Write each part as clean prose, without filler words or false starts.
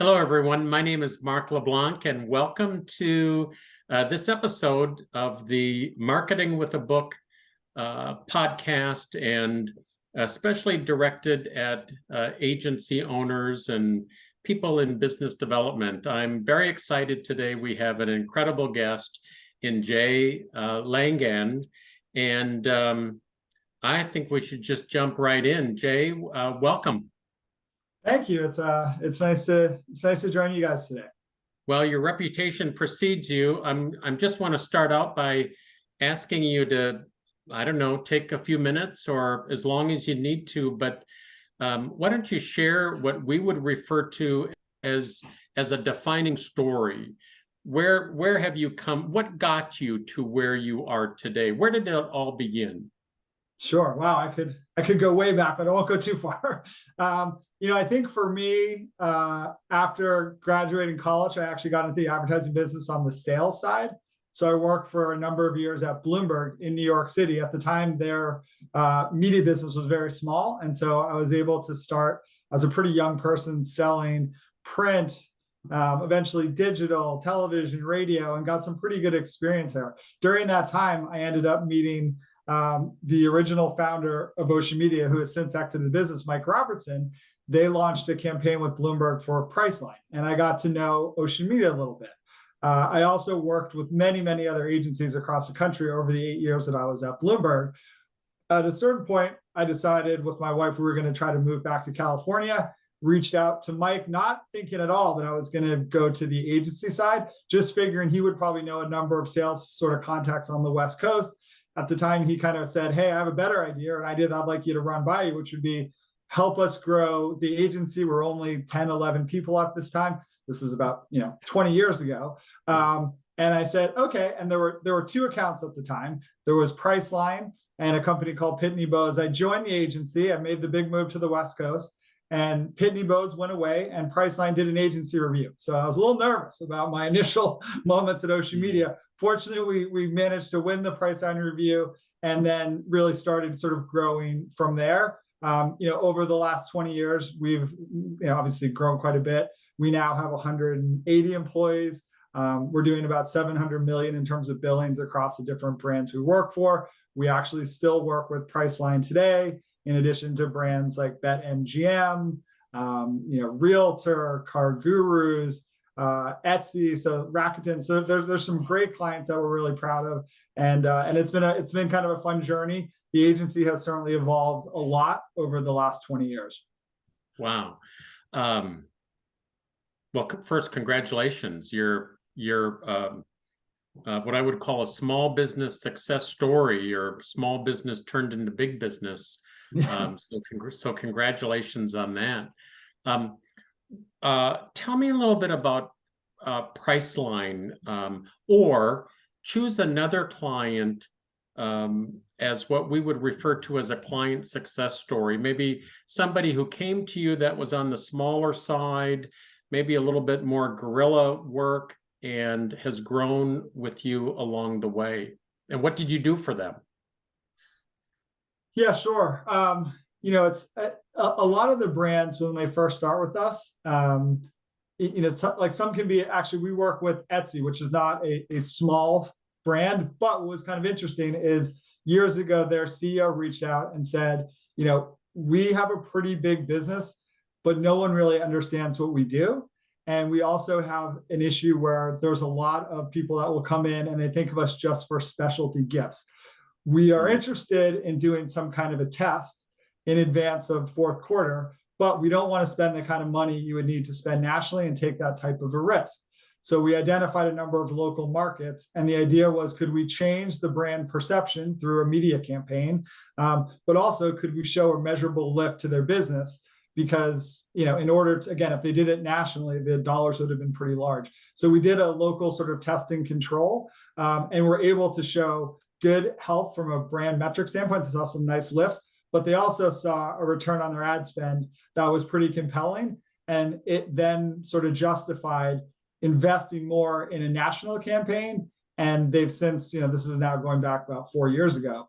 Hello, everyone. My name is Mark LeBlanc, and welcome to this episode of the Marketing with a Book podcast, and especially directed at agency owners and people in business development. I'm very excited today. We have an incredible guest in Jay Langan, and I think we should just jump right in. Jay, welcome. Thank you. It's nice to join you guys today. Well, your reputation precedes you. I'm just want to start out by asking you to, I don't know, take a few minutes or as long as you need to, but why don't you share what we would refer to as a defining story? Where have you come? What got you to where you are today? Where did it all begin? Sure. Wow. I could go way back, but I won't go too far. I think for me, after graduating college, I actually got into the advertising business on the sales side. So I worked for a number of years at Bloomberg in New York City. At the time, their media business was very small. And so I was able to start as a pretty young person selling print, eventually digital, television, radio, and got some pretty good experience there. During that time, I ended up meeting the original founder of Ocean Media, who has since exited the business, Mike Robertson. They launched a campaign with Bloomberg for Priceline, and I got to know Ocean Media a little bit. I also worked with many, many other agencies across the country over the 8 years that I was at Bloomberg. At a certain point, I decided with my wife we were going to try to move back to California, reached out to Mike, not thinking at all that I was going to go to the agency side, just figuring he would probably know a number of sales sort of contacts on the West Coast. At the time, he kind of said, hey, I have a better idea, an idea that I'd like you to run by you, which would be help us grow the agency. We're only 10, 11 people at this time. This is about 20 years ago. And I said, okay. And there were two accounts at the time. There was Priceline and a company called Pitney Bowes. I joined the agency. I made the big move to the West Coast. And Pitney Bowes went away and Priceline did an agency review. So I was a little nervous about my initial moments at Ocean Media. Fortunately, we managed to win the Priceline review and then really started sort of growing from there. Over the last 20 years, we've obviously grown quite a bit. We now have 180 employees. We're doing about 700 million in terms of billings across the different brands we work for. We actually still work with Priceline today, in addition to brands like BetMGM, Realtor, CarGurus, Etsy, so Rakuten. So there's some great clients that we're really proud of, and it's been kind of a fun journey. The agency has certainly evolved a lot over the last 20 years. Wow. Well, first, congratulations. You're what I would call a small business success story, or small business turned into big business. So congratulations on that. Tell me a little bit about Priceline, or choose another client as what we would refer to as a client success story. Maybe somebody who came to you that was on the smaller side, maybe a little bit more guerrilla work, and has grown with you along the way. And what did you do for them? Yeah, sure. It's a lot of the brands when they first start with us, some can be, actually, we work with Etsy, which is not a small brand, but what was kind of interesting is years ago, their CEO reached out and said, we have a pretty big business, but no one really understands what we do. And we also have an issue where there's a lot of people that will come in and they think of us just for specialty gifts. We are interested in doing some kind of a test in advance of fourth quarter, but we don't want to spend the kind of money you would need to spend nationally and take that type of a risk. So we identified a number of local markets, and the idea was, could we change the brand perception through a media campaign, but also could we show a measurable lift to their business? Because, in order to, again, if they did it nationally, the dollars would have been pretty large. So we did a local sort of test and control, and we're able to show good health from a brand metric standpoint. They saw some nice lifts, but they also saw a return on their ad spend that was pretty compelling. And it then sort of justified investing more in a national campaign. And they've since, this is now going back about 4 years ago,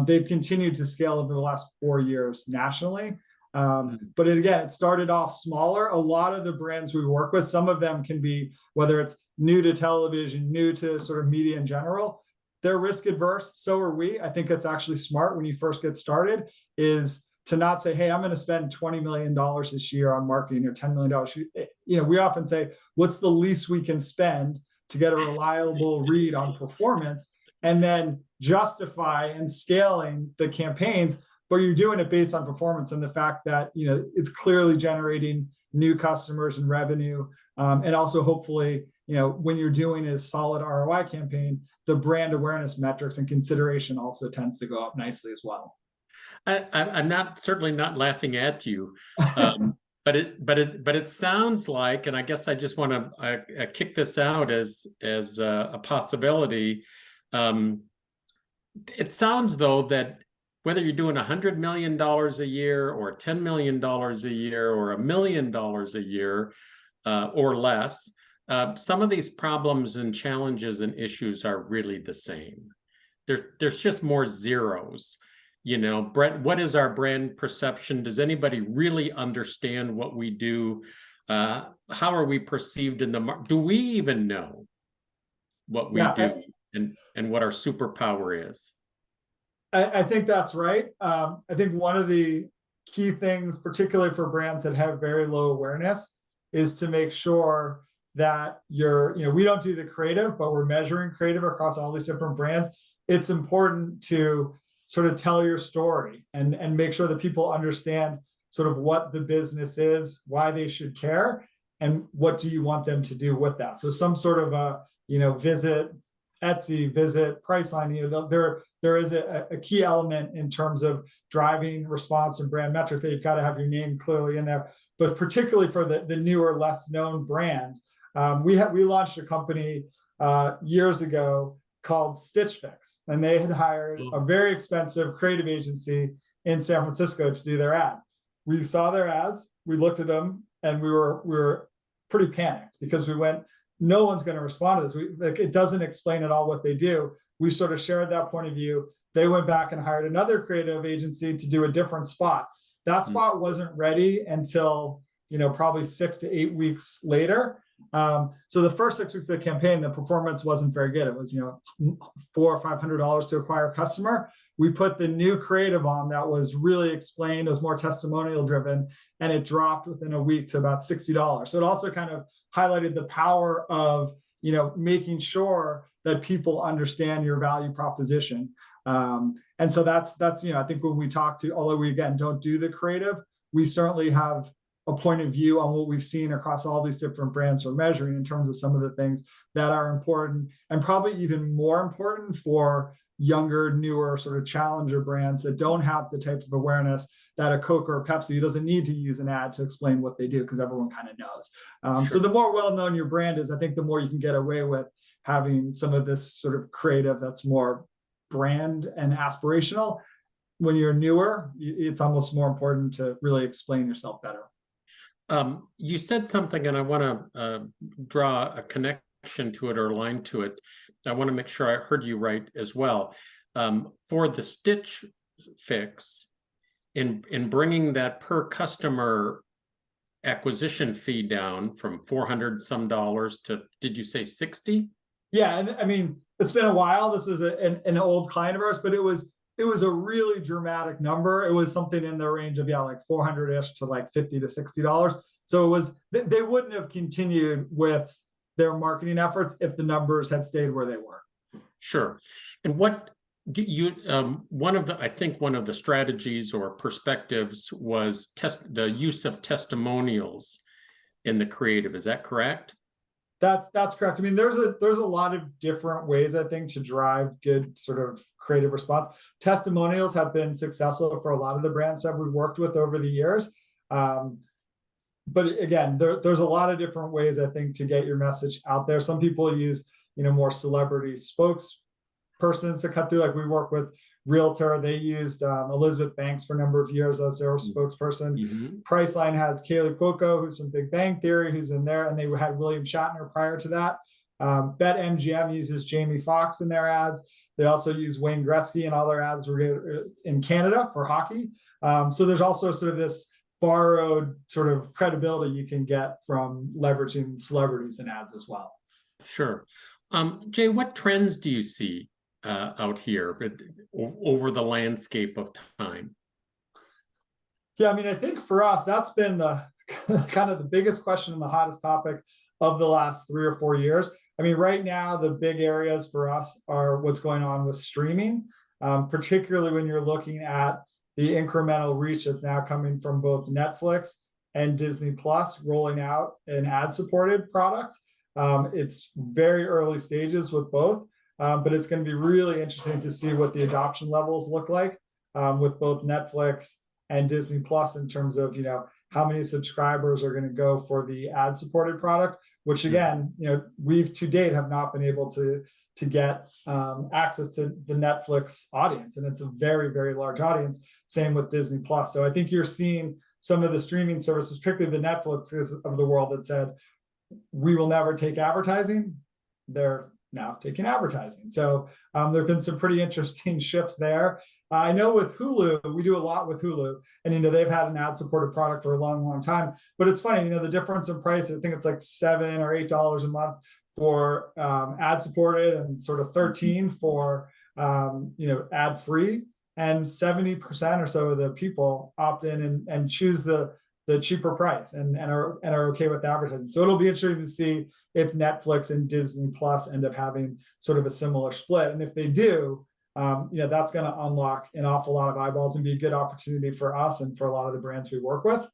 they've continued to scale over the last 4 years nationally. But again, it started off smaller. A lot of the brands we work with, some of them can be, whether it's new to television, new to sort of media in general, they're risk adverse. So are we. I think it's actually smart when you first get started is to not say, hey, I'm going to spend $20 million this year on marketing or $10 million. We often say, what's the least we can spend to get a reliable read on performance, and then justify and scaling the campaigns, but you're doing it based on performance and the fact that, it's clearly generating new customers and revenue. And also hopefully, when you're doing a solid ROI campaign, the brand awareness metrics and consideration also tends to go up nicely as well. I'm certainly not laughing at you, but it sounds like, and I guess I just want to kick this out as a possibility. It sounds though that whether you're doing $100 million a year or $10 million a year or $1 million a year or less, some of these problems and challenges and issues are really the same. There's just more zeros. Brett, what is our brand perception? Does anybody really understand what we do? How are we perceived in the market? Do we even know what we do and what our superpower is? I think that's right. I think one of the key things, particularly for brands that have very low awareness, is to make sure that we don't do the creative, but we're measuring creative across all these different brands. It's important to sort of tell your story and make sure that people understand sort of what the business is, why they should care, and what do you want them to do with that. So some sort of visit Etsy, visit Priceline, there is a key element in terms of driving response and brand metrics that you've got to have your name clearly in there. But particularly for the newer, less known brands, we launched a company years ago called Stitch Fix, and they had hired a very expensive creative agency in San Francisco to do their ad. We saw their ads, we looked at them, and we were pretty panicked because we went, no one's going to respond to this. It doesn't explain at all what they do. We sort of shared that point of view. They went back and hired another creative agency to do a different spot. That spot wasn't ready until probably 6 to 8 weeks later. So the first 6 weeks of the campaign, the performance wasn't very good. It was $400 or $500 to acquire a customer. We put the new creative on that was really explained, it was more testimonial driven, and it dropped within a week to about $60. So it also kind of highlighted the power of making sure that people understand your value proposition. And so that's I think when we talk to, although we again don't do the creative, we certainly have a point of view on what we've seen across all these different brands we're measuring in terms of some of the things that are important, and probably even more important for younger, newer sort of challenger brands that don't have the type of awareness that a Coke or a Pepsi doesn't need to use an ad to explain what they do because everyone kind of knows. Sure. So the more well-known your brand is, I think the more you can get away with having some of this sort of creative that's more brand and aspirational. When you're newer, it's almost more important to really explain yourself better. You said something, and I want to draw a connection to it or line to it. I want to make sure I heard you right as well. For the Stitch Fix, in bringing that per customer acquisition fee down from $400 some to, did you say 60? Yeah, and I mean, it's been a while. This is an old client of ours, but it was a really dramatic number. It was something in the range of like 400-ish to like $50 to $60. So it was, they wouldn't have continued with their marketing efforts if the numbers had stayed where they were. Sure. And what do you one of the strategies or perspectives was the use of testimonials in the creative. Is that correct? That's correct. I mean, there's a lot of different ways, I think, to drive good sort of creative response. Testimonials have been successful for a lot of the brands that we've worked with over the years. But again, there's a lot of different ways, I think, to get your message out there. Some people use, more celebrity spokespersons to cut through. Like we work with Realtor. They used Elizabeth Banks for a number of years as their spokesperson. Mm-hmm. Priceline has Kaylee Cuoco, who's from Big Bang Theory, who's in there, and they had William Shatner prior to that. BetMGM uses Jamie Foxx in their ads. They also use Wayne Gretzky in all their ads in Canada for hockey. So there's also sort of this borrowed sort of credibility you can get from leveraging celebrities in ads as well. Sure. Jay, what trends do you see out here over the landscape of time? Yeah, I mean, I think for us, that's been the kind of the biggest question and the hottest topic of the last 3 or 4 years. I mean, right now, the big areas for us are what's going on with streaming, particularly when you're looking at the incremental reach that's now coming from both Netflix and Disney Plus rolling out an ad-supported product. It's very early stages with both, but it's going to be really interesting to see what the adoption levels look like with both Netflix and Disney Plus in terms of, how many subscribers are going to go for the ad-supported product, which again, we've to date have not been able to get access to the Netflix audience, and it's a very, very large audience. Same with Disney Plus. So I think you're seeing some of the streaming services, particularly the Netflixes of the world, that said, we will never take advertising. They're now taking advertising. So there have been some pretty interesting shifts there. I know with Hulu, we do a lot with Hulu, and they've had an ad-supported product for a long, long time. But it's funny, the difference in price. I think it's like $7 or $8 a month for ad-supported, and sort of $13 for ad-free. And 70% or so of the people opt in and choose the cheaper price and are okay with advertising. So it'll be interesting to see if Netflix and Disney Plus end up having sort of a similar split. And if they do, that's going to unlock an awful lot of eyeballs and be a good opportunity for us and for a lot of the brands we work with.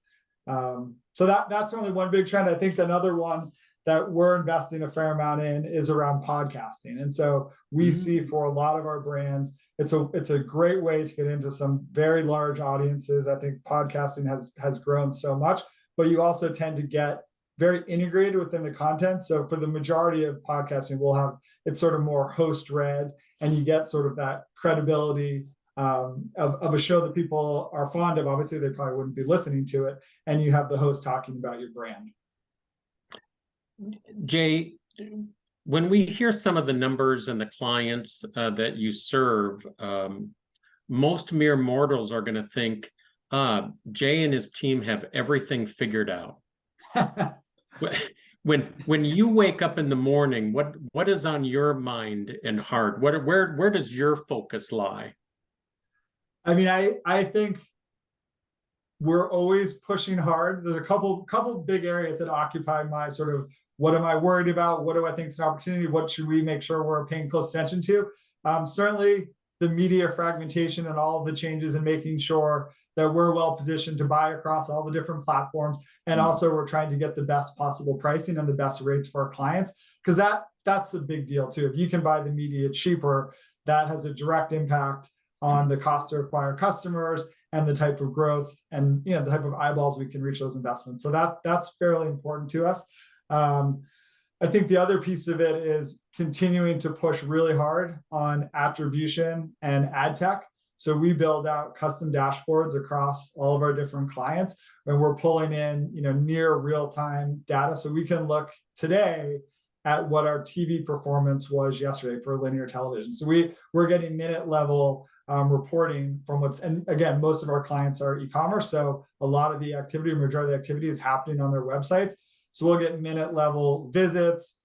So that's only one big trend. I think another one that we're investing a fair amount in is around podcasting. And so we see for a lot of our brands, it's a great way to get into some very large audiences. I think podcasting has grown so much, but you also tend to get very integrated within the content. So for the majority of podcasting, it's sort of more host-read, and you get sort of that credibility of a show that people are fond of. Obviously, they probably wouldn't be listening to it, and you have the host talking about your brand. Jay, when we hear some of the numbers and the clients that you serve, most mere mortals are going to think, Jay and his team have everything figured out. When you wake up in the morning, what is on your mind and heart? Where does your focus lie? I mean, I think we're always pushing hard. There's a couple big areas that occupy my sort of, what am I worried about? What do I think is an opportunity? What should we make sure we're paying close attention to? Certainly the media fragmentation and all of the changes, and making sure that we're well positioned to buy across all the different platforms. And also we're trying to get the best possible pricing and the best rates for our clients, because that's a big deal too. If you can buy the media cheaper, that has a direct impact on the cost to acquire customers and the type of growth and the type of eyeballs we can reach those investments. So that's fairly important to us. I think the other piece of it is continuing to push really hard on attribution and ad tech. So we build out custom dashboards across all of our different clients, and we're pulling in, near real-time data. So we can look today at what our TV performance was yesterday for linear television. So we're getting minute level reporting from and again, most of our clients are e-commerce. So a lot of the activity, majority of the activity is happening on their websites. So we'll get minute level visits,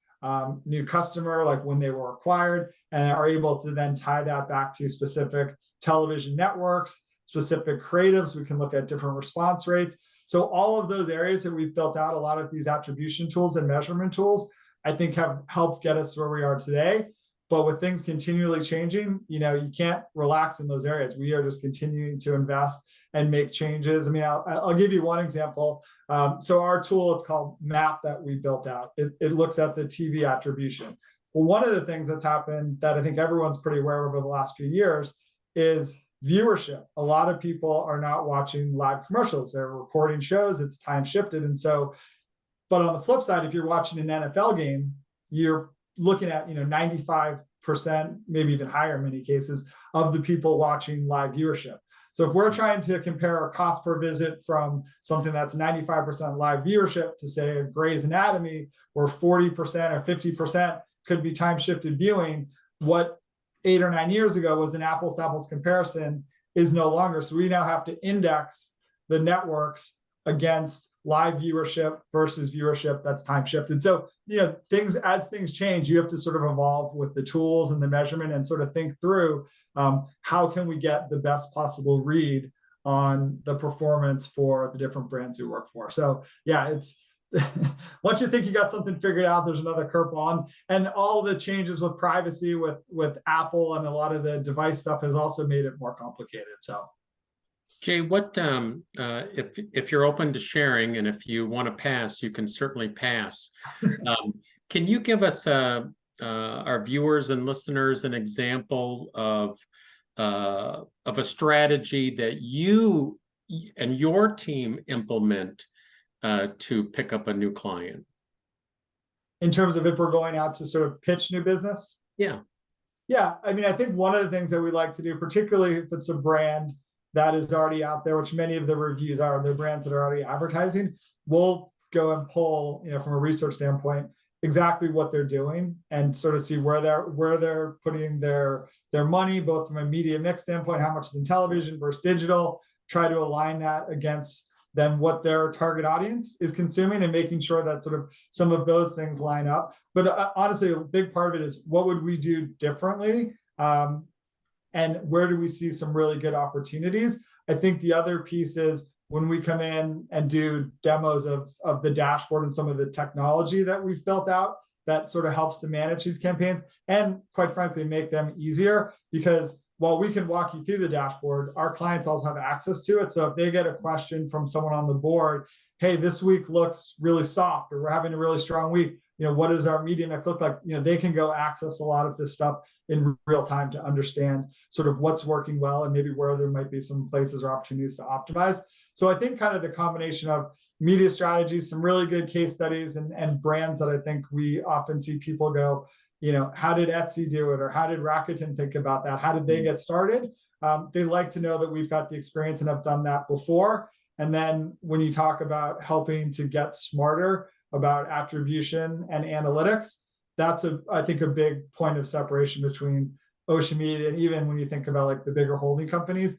new customer, like when they were acquired, and are able to then tie that back to specific television networks, specific creatives. We can look at different response rates. So all of those areas that we've built out, a lot of these attribution tools and measurement tools, I think have helped get us where we are today. But with things continually changing, you can't relax in those areas. We are just continuing to invest and make changes. I mean, I'll give you one example. So our tool, it's called MAP, that we built out. It looks at the TV attribution. Well, one of the things that's happened that I think everyone's pretty aware of over the last few years is viewership. A lot of people are not watching live commercials. They're recording shows. It's time shifted. And so, but on the flip side, if you're watching an NFL game, you're looking at 95%, maybe even higher in many cases, of the people watching live viewership. So if we're trying to compare our cost per visit from something that's 95% live viewership to, say, Grey's Anatomy, where 40% or 50% could be time shifted viewing, what 8 or 9 years ago was an apples to apples comparison is no longer. So we now have to index the networks against live viewership versus viewership that's time shifted. So, as things change, you have to sort of evolve with the tools and the measurement and sort of think through how can we get the best possible read on the performance for the different brands we work for. So yeah, it's once you think you got something figured out, there's another curveball, and all the changes with privacy with Apple and a lot of the device stuff has also made it more complicated. So Jay, what if you're open to sharing, and if you want to pass, you can certainly pass. Can you give us our viewers and listeners an example of a strategy that you and your team implement to pick up a new client? In terms of if we're going out to sort of pitch new business? Yeah. Yeah, I mean, I think one of the things that we like to do, particularly if it's a brand that is already out there, which many of the reviews are, they're brands that are already advertising, we'll go and pull, from a research standpoint, exactly what they're doing and sort of see where they're putting their money, both from a media mix standpoint, how much is in television versus digital, try to align that against then what their target audience is consuming and making sure that sort of some of those things line up. But honestly, a big part of it is what would we do differently? And where do we see some really good opportunities? I think the other piece is when we come in and do demos of the dashboard and some of the technology that we've built out, that sort of helps to manage these campaigns and quite frankly, make them easier, because while we can walk you through the dashboard, our clients also have access to it. So if they get a question from someone on the board, hey, this week looks really soft, or we're having a really strong week, what does our media mix look like? They can go access a lot of this stuff in real time to understand sort of what's working well and maybe where there might be some places or opportunities to optimize. So I think kind of the combination of media strategies, some really good case studies and brands that I think we often see people go, how did Etsy do it? Or how did Rakuten think about that? How did they get started? They like to know that we've got the experience and have done that before. And then when you talk about helping to get smarter about attribution and analytics, that's I think a big point of separation between Ocean Media and even when you think about like the bigger holding companies,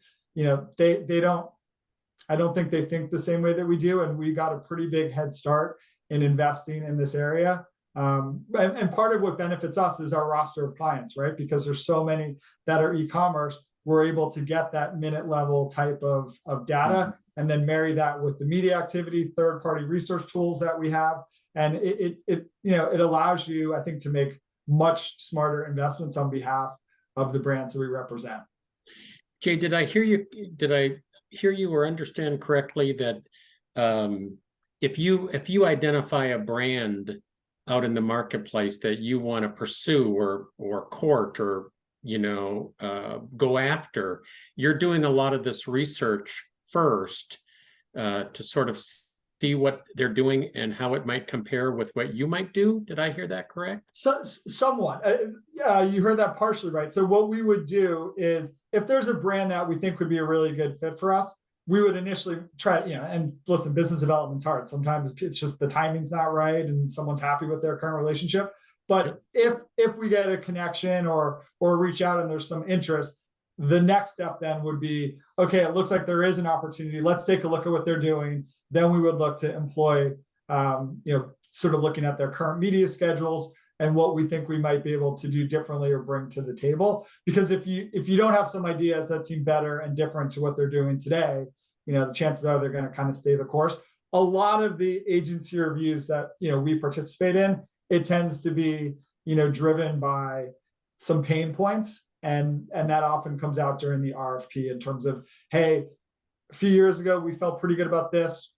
I don't think they think the same way that we do. And we got a pretty big head start in investing in this area. And part of what benefits us is our roster of clients, right? Because there's so many that are e-commerce, we're able to get that minute level type of data and then marry that with the media activity, third-party research tools that we have. And it allows you, I think, to make much smarter investments on behalf of the brands that we represent. Jay, did I hear you or understand correctly that if you identify a brand out in the marketplace that you want to pursue or court or go after, you're doing a lot of this research first to sort of see what they're doing and how it might compare with what you might do? Did I hear that correct? So, somewhat. You heard that partially right. So what we would do is if there's a brand that we think would be a really good fit for us, we would initially try, and listen, business development's hard. Sometimes it's just the timing's not right and someone's happy with their current relationship. But if we get a connection or reach out and there's some interest, the next step then would be, okay, it looks like there is an opportunity. Let's take a look at what they're doing. Then we would look to employ, sort of looking at their current media schedules and what we think we might be able to do differently or bring to the table. Because if you don't have some ideas that seem better and different to what they're doing today, the chances are they're going to kind of stay the course. A lot of the agency reviews that we participate in, it tends to be driven by some pain points, and that often comes out during the RFP in terms of, hey, a few years ago we felt pretty good about this.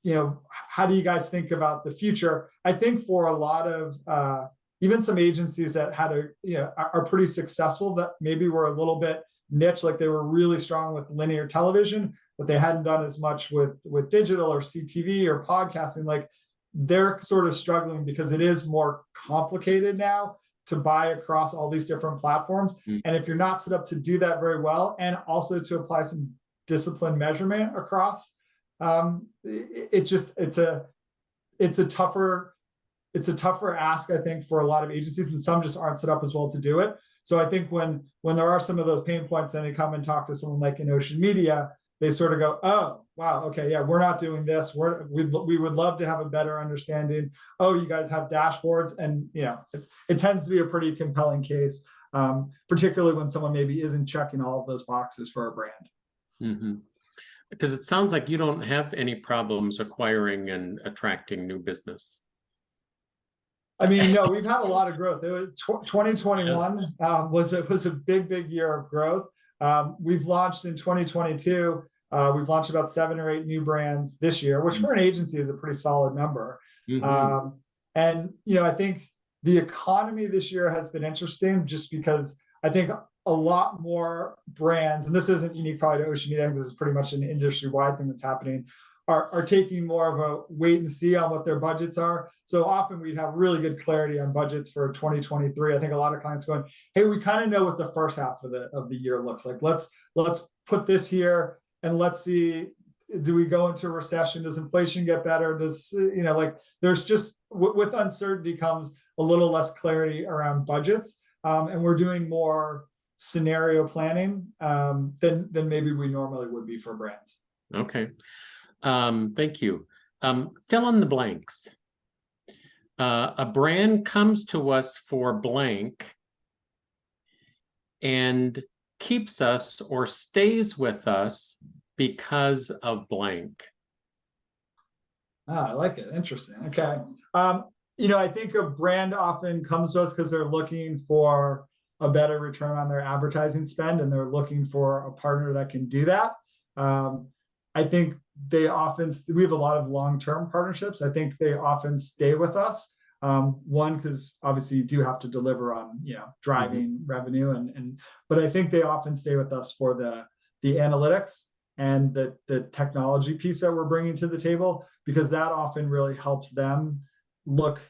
How do you guys think about the future? I think for a lot of even some agencies that had are pretty successful, that maybe were a little bit niche, like they were really strong with linear television, but they hadn't done as much with digital or CTV or podcasting. Like they're sort of struggling because it is more complicated now to buy across all these different platforms. And if you're not set up to do that very well, and also to apply some discipline measurement across, it's a tougher ask, I think, for a lot of agencies, and some just aren't set up as well to do it. So I think when there are some of those pain points, then they come and talk to someone like an Ocean Media, they sort of go, oh, wow, okay, yeah, we're not doing this. We would love to have a better understanding. Oh, you guys have dashboards, and it tends to be a pretty compelling case, particularly when someone maybe isn't checking all of those boxes for a brand. Mm-hmm. Because it sounds like you don't have any problems acquiring and attracting new business. I mean, no, we've had a lot of growth. It was 2021 was a big year of growth. We've launched in 2022. We've launched about 7 or 8 new brands this year, which for an agency is a pretty solid number. Mm-hmm. And I think the economy this year has been interesting, just because I think a lot more brands, and this isn't unique probably to Ocean Media, I think this is pretty much an industry-wide thing that's happening, are taking more of a wait and see on what their budgets are. So often we'd have really good clarity on budgets for 2023. I think a lot of clients going, hey, we kind of know what the first half of the year looks like. Let's put this here and let's see, do we go into a recession? Does inflation get better? Does, there's just, with uncertainty comes a little less clarity around budgets. And we're doing more scenario planning than maybe we normally would be for brands. Okay. Thank you. Fill in the blanks. A brand comes to us for blank and keeps us or stays with us because of blank. I like it. Interesting. Okay. I think a brand often comes to us because they're looking for a better return on their advertising spend, and they're looking for a partner that can do that. I think we have a lot of long-term partnerships. I think they often stay with us. One, because obviously you do have to deliver on, driving revenue, but I think they often stay with us for the analytics and the technology piece that we're bringing to the table, because that often really helps them look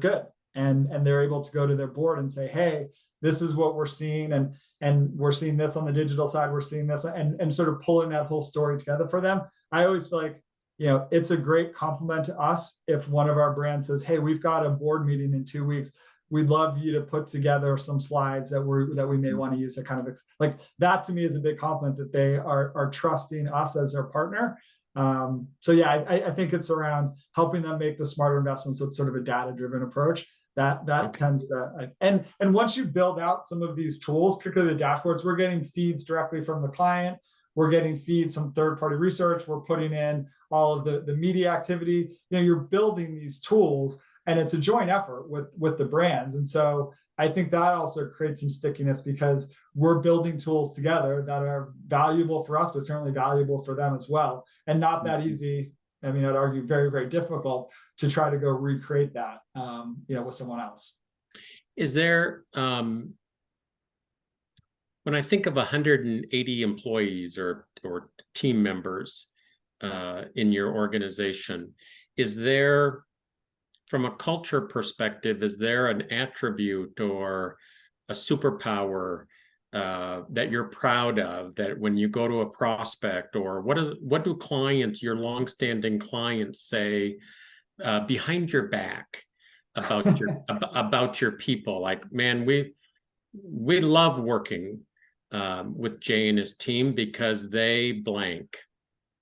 good. And they're able to go to their board and say, hey, this is what we're seeing, and we're seeing this on the digital side, we're seeing this, and sort of pulling that whole story together for them. I always feel like, it's a great compliment to us if one of our brands says, hey, we've got a board meeting in 2 weeks. We'd love you to put together some slides that we may want to use to kind of like that. To me is a big compliment that they are trusting us as their partner. So yeah, I think it's around helping them make the smarter investments with sort of a data-driven approach. That tends to, and once you build out some of these tools, particularly the dashboards, we're getting feeds directly from the client. We're getting feeds from third-party research. We're putting in all of the media activity. You're building these tools, and it's a joint effort with the brands. And so I think that also creates some stickiness, because we're building tools together that are valuable for us, but certainly valuable for them as well. And not that easy. I mean, I'd argue very, very difficult to try to go recreate that, with someone else. Is there, when I think of 180 employees or team members in your organization, is there, from a culture perspective, is there an attribute or a superpower that you're proud of, that when you go to a prospect, or what do clients, your longstanding clients, say behind your back about your about your people? Like, man, we love working with Jay and his team because they blank.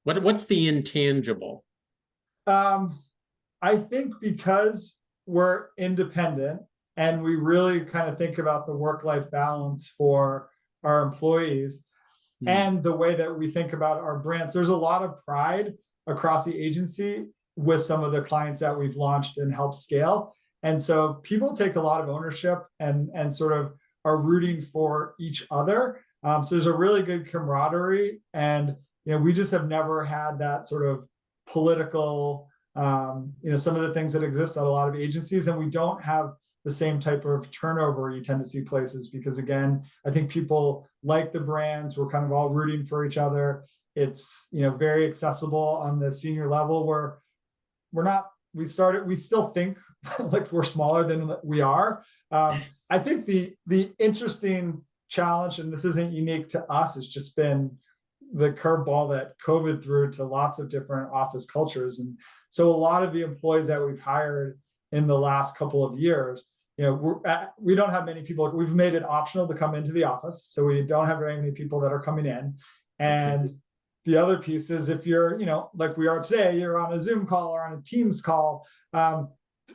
What's the intangible? I think because we're independent and we really kind of think about the work-life balance for our employees and the way that we think about our brands, there's a lot of pride across the agency with some of the clients that we've launched and helped scale. And so people take a lot of ownership and sort of are rooting for each other. So there's a really good camaraderie, and we just have never had that sort of political, some of the things that exist at a lot of agencies, and we don't have the same type of turnover you tend to see places, because again, I think people like the brands. We're kind of all rooting for each other. It's very accessible on the senior level, where we still think like we're smaller than we are. I think the interesting challenge, and this isn't unique to us, it's just been the curveball that COVID threw to lots of different office cultures. And so a lot of the employees that we've hired in the last couple of years, we don't have many people. We've made it optional to come into the office, so we don't have very many people that are coming in. And the other piece is if you're, like we are today, you're on a Zoom call or on a Teams call,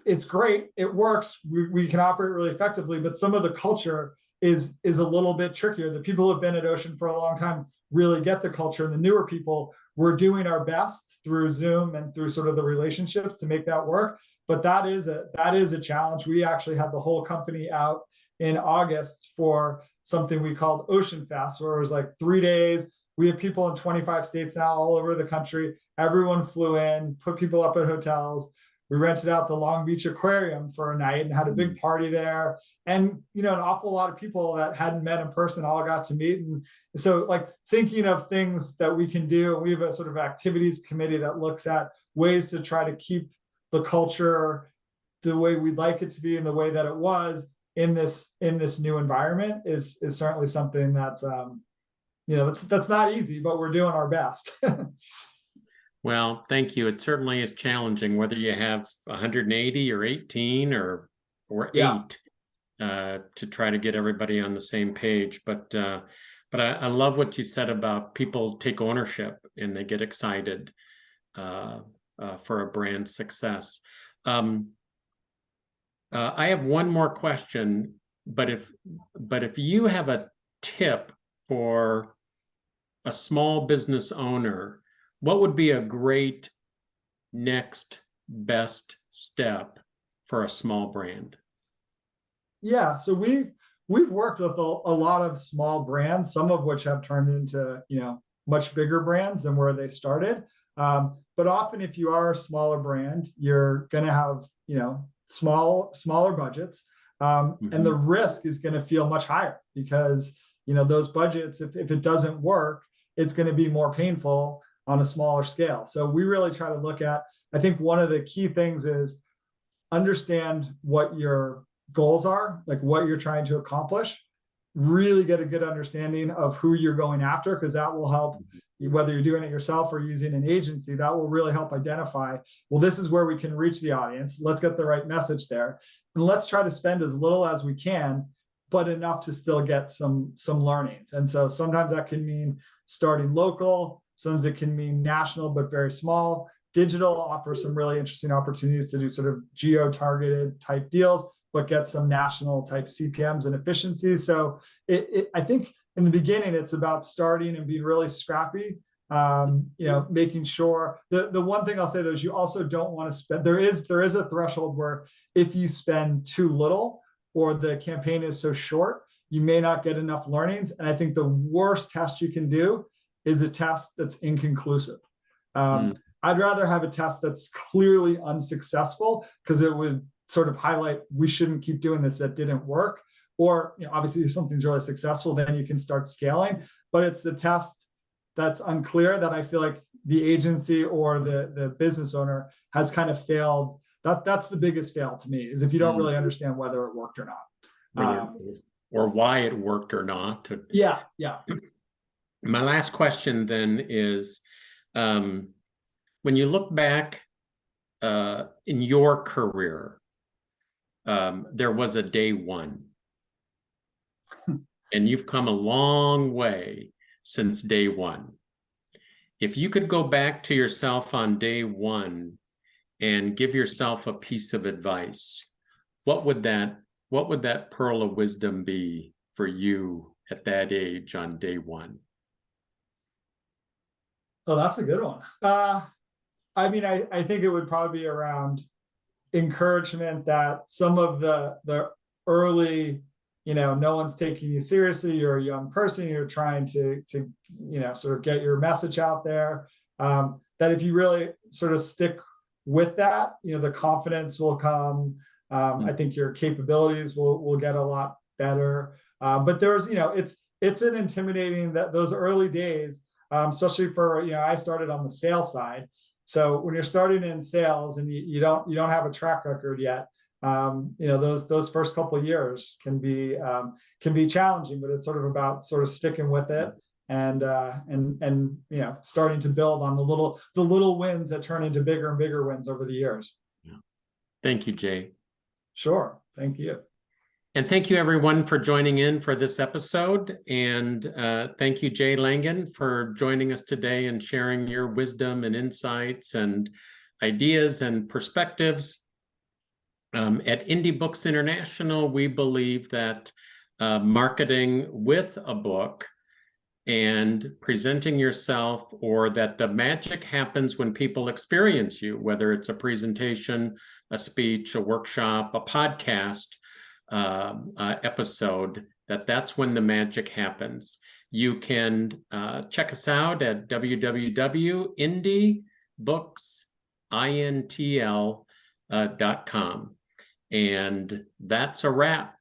it's great, it works, we can operate really effectively, but some of the culture is a little bit trickier. The people who have been at Ocean for a long time really get the culture, and the newer people, we're doing our best through Zoom and through sort of the relationships to make that work. But that is a challenge. We actually had the whole company out in August for something we called Ocean Fest, where it was like 3 days. We have people in 25 states now, all over the country. Everyone flew in, put people up at hotels. We rented out the Long Beach Aquarium for a night and had a big party there. And, an awful lot of people that hadn't met in person all got to meet. And so, like, thinking of things that we can do, and we have a sort of activities committee that looks at ways to try to keep the culture the way we'd like it to be and the way that it was in this new environment is certainly something that's, that's not easy, but we're doing our best. Well, thank you. It certainly is challenging, whether you have 180 or 18 or Yeah. 8, to try to get everybody on the same page. But I love what you said about people take ownership and they get excited for a brand success. I have one more question, but if you have a tip for a small business owner, what would be a great next best step for a small brand? Yeah, so we've worked with a lot of small brands, some of which have turned into much bigger brands than where they started. But often, if you are a smaller brand, you're going to have smaller budgets, and the risk is going to feel much higher because those budgets, if it doesn't work, it's going to be more painful on a smaller scale. So we really try to look at, I think one of the key things is understand what your goals are, like what you're trying to accomplish, really get a good understanding of who you're going after, because that will help, whether you're doing it yourself or using an agency, that will really help identify, well, this is where we can reach the audience. Let's get the right message there. And let's try to spend as little as we can, but enough to still get some learnings. And so sometimes that can mean starting local, sometimes it can mean national, but very small. Digital offers some really interesting opportunities to do sort of geo-targeted type deals, but get some national type CPMs and efficiencies. So I think in the beginning, it's about starting and being really scrappy, making sure the one thing I'll say though is you also don't want to spend, there is a threshold where if you spend too little or the campaign is so short, you may not get enough learnings. And I think the worst test you can do is a test that's inconclusive. I'd rather have a test that's clearly unsuccessful because it would sort of highlight we shouldn't keep doing this, that didn't work. Or obviously if something's really successful, then you can start scaling. But it's a test that's unclear that I feel like the agency or the business owner has kind of failed. That's the biggest fail to me, is if you don't really understand whether it worked or not. Or why it worked or not. Yeah. My last question then is, when you look back in your career, there was a day one, and you've come a long way since day one. If you could go back to yourself on day one and give yourself a piece of advice, what would that pearl of wisdom be for you at that age on day one? Oh, that's a good one. I mean, I think it would probably be around encouragement that some of the early, no one's taking you seriously, you're a young person, you're trying to sort of get your message out there, that if you really sort of stick with that, the confidence will come. I think your capabilities will get a lot better. But there's, it's an intimidating, that those early days, especially for, I started on the sales side. So when you're starting in sales and you don't have a track record yet, those first couple of years can be challenging, but it's sort of about sort of sticking with it and starting to build on the little wins that turn into bigger and bigger wins over the years. Yeah. Thank you, Jay. Sure. Thank you. And thank you, everyone, for joining in for this episode. And thank you, Jay Langan, for joining us today and sharing your wisdom and insights and ideas and perspectives. At Indie Books International, we believe that marketing with a book and presenting yourself, or that the magic happens when people experience you, whether it's a presentation, a speech, a workshop, a podcast episode, that's when the magic happens. You can check us out at www.indiebooksintl.com. And that's a wrap.